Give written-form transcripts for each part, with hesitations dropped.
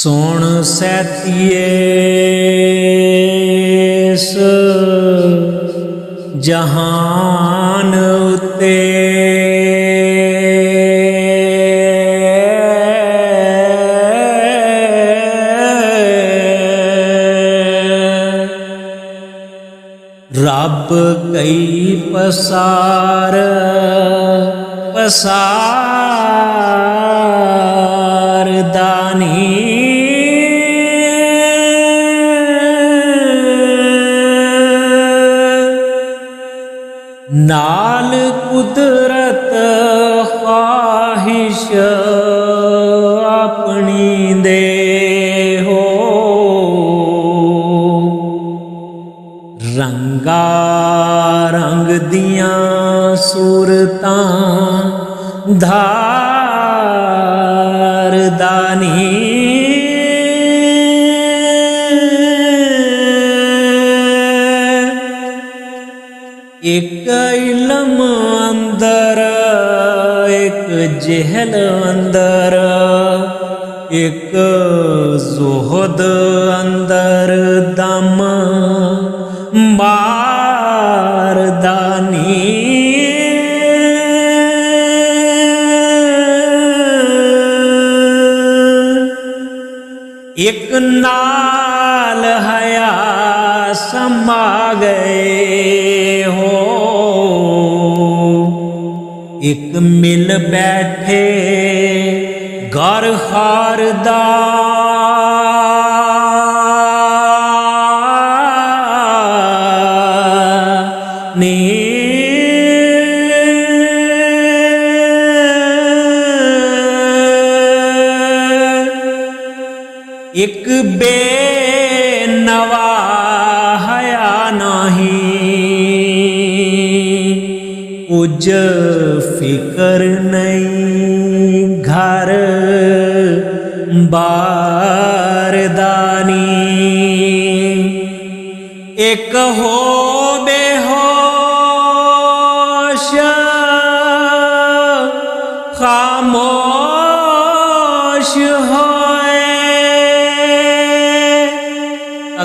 सुन सैतिए इस जहान उते रब कई पसार दानी नाल कुदरत ख्वाहिश अपनी दे हो रंगा रंग दियां सूरतां धार दानी एक इल्म अंदर एक जहल अंदर एक ज़ुहद अंदर दम बारदानी एक नाल हया समा गए हो एक मिल बैठे घर हारदा नी एक बेनवा हया नहीं कुछ फिकर नहीं घर बारदानी एक हो बेहोश खामोश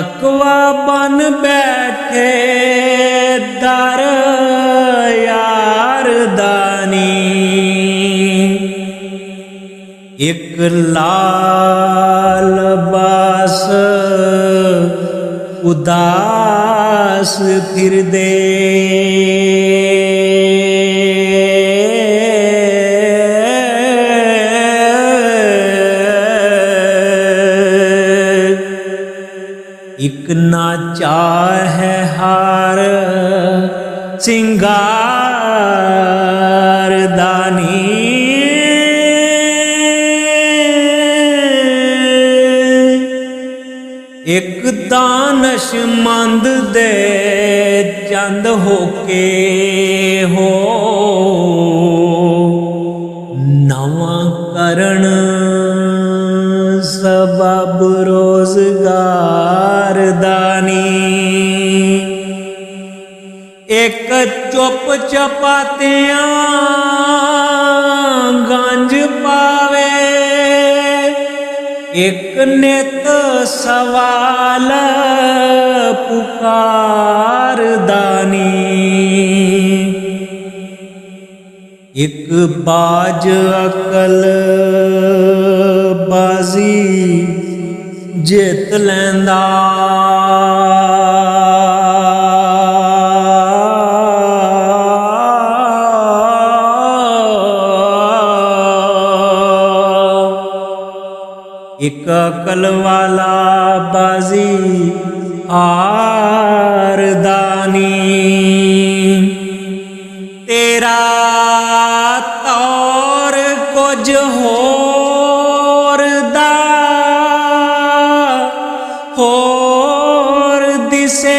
अकवा बन बैठे दर यार दानी एक लाल बास उदास फिर दे एक ना चाहे हार सिंगार दानी एक दानशमंद दे चंद होके हो नवा करण सबब रोजगार दानी एक चुप चपातियां गंज पावे एक नित सवाल पुकार दानी एक बाज अकल बाजी जित लैंदा एक अकल वाला बाजी हार दानी तेरा तौर कुछ होर दा होर दिसे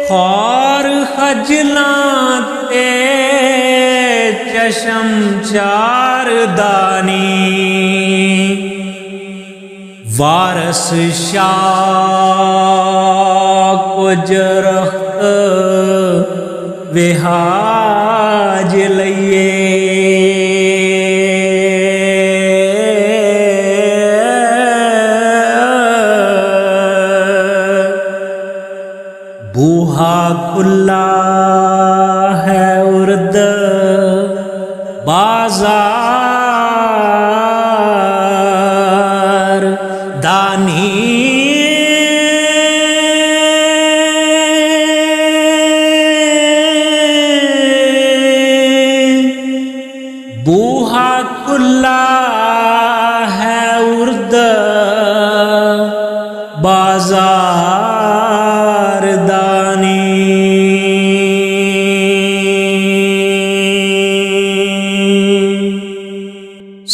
खौर खजलां ते चशम चार दानी वारस शाह कुछ रख्त विहाज लइए खुला है उर्द बाजार दानी बूहा खुला है उर्द बाजार दानी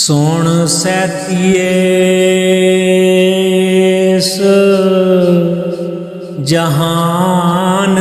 सुन सैतिए जहान